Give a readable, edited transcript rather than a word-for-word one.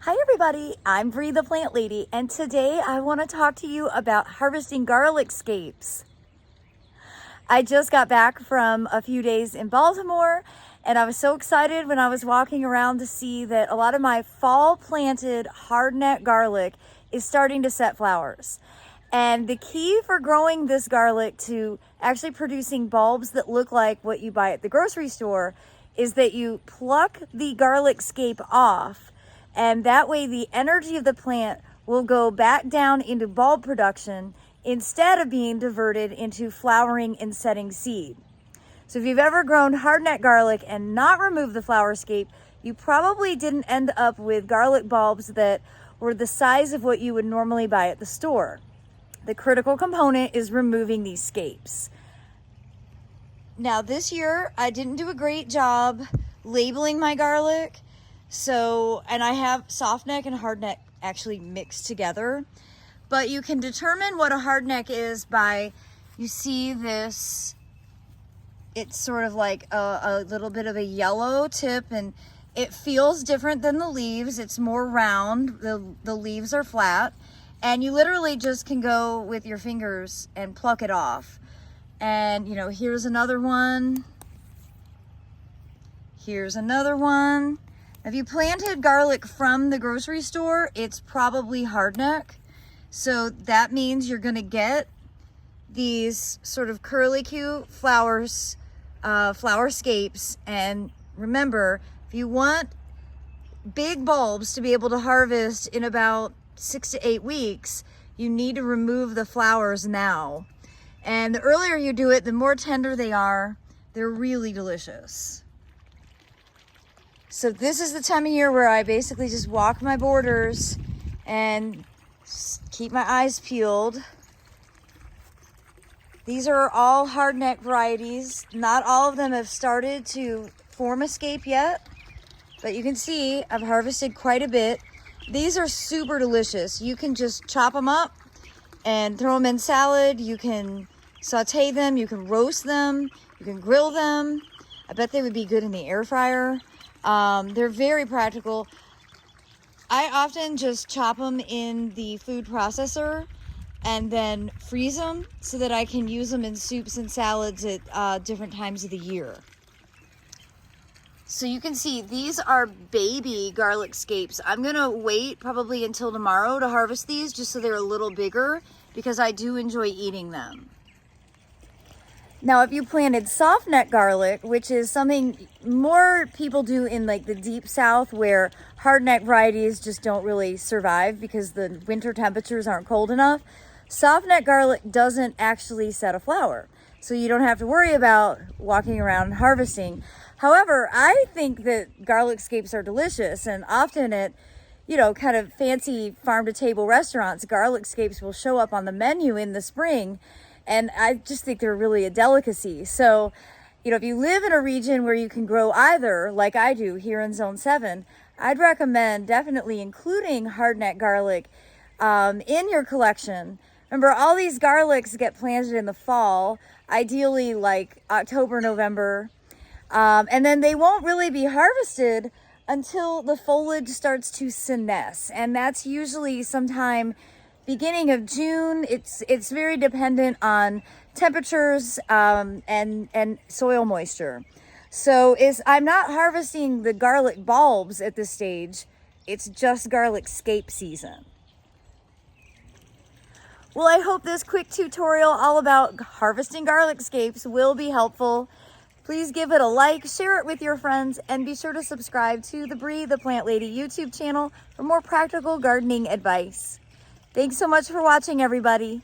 Hi everybody, I'm Bree the Plant Lady, and today I want to talk to you about harvesting garlic scapes. I just got back from a few days in Baltimore, and I was so excited when I was walking around to see that a lot of my fall planted hardneck garlic is starting to set flowers. And the key for growing this garlic to actually producing bulbs that look like what you buy at the grocery store is that you pluck the garlic scape off, and that way the energy of the plant will go back down into bulb production instead of being diverted into flowering and setting seed. So if you've ever grown hardneck garlic and not removed the flower scape, you probably didn't end up with garlic bulbs that were the size of what you would normally buy at the store. The critical component is removing these scapes. Now this year, I didn't do a great job labeling my garlic. And I have softneck and hardneck actually mixed together. But you can determine what a hardneck is by, you see this, it's sort of like a little bit of a yellow tip, and it feels different than the leaves. It's more round, the leaves are flat. And you literally just can go with your fingers and pluck it off. And you know, here's another one. Here's another one. If you planted garlic from the grocery store, it's probably hardneck. So that means you're gonna get these sort of curlicue flowers, flower scapes. And remember, if you want big bulbs to be able to harvest in about 6 to 8 weeks, you need to remove the flowers now. And the earlier you do it, the more tender they are. They're really delicious. So this is the time of year where I basically just walk my borders and keep my eyes peeled. These are all hardneck varieties. Not all of them have started to form a scape yet, but you can see I've harvested quite a bit. These are super delicious. You can just chop them up and throw them in salad. You can saute them, you can roast them, you can grill them. I bet they would be good in the air fryer. They're very practical. I often just chop them in the food processor and then freeze them so that I can use them in soups and salads at different times of the year. So you can see these are baby garlic scapes. I'm gonna wait probably until tomorrow to harvest these just so they're a little bigger because I do enjoy eating them. Now, if you planted softneck garlic, which is something more people do in like the deep south where hardneck varieties just don't really survive because the winter temperatures aren't cold enough, softneck garlic doesn't actually set a flower. So you don't have to worry about walking around and harvesting. However, I think that garlic scapes are delicious, and often at, you know, kind of fancy farm to table restaurants, garlic scapes will show up on the menu in the spring. And I just think they're really a delicacy. So, you know, if you live in a region where you can grow either, like I do here in Zone 7, I'd recommend definitely including hardneck garlic in your collection. Remember, all these garlics get planted in the fall, ideally like October, November. And then they won't really be harvested until the foliage starts to senesce. And that's usually sometime beginning of June. It's very dependent on temperatures and soil moisture. So I'm not harvesting the garlic bulbs at this stage. It's just garlic scape season. Well, I hope this quick tutorial all about harvesting garlic scapes will be helpful. Please give it a like, share it with your friends, and be sure to subscribe to the Bree the Plant Lady YouTube channel for more practical gardening advice. Thanks so much for watching, everybody.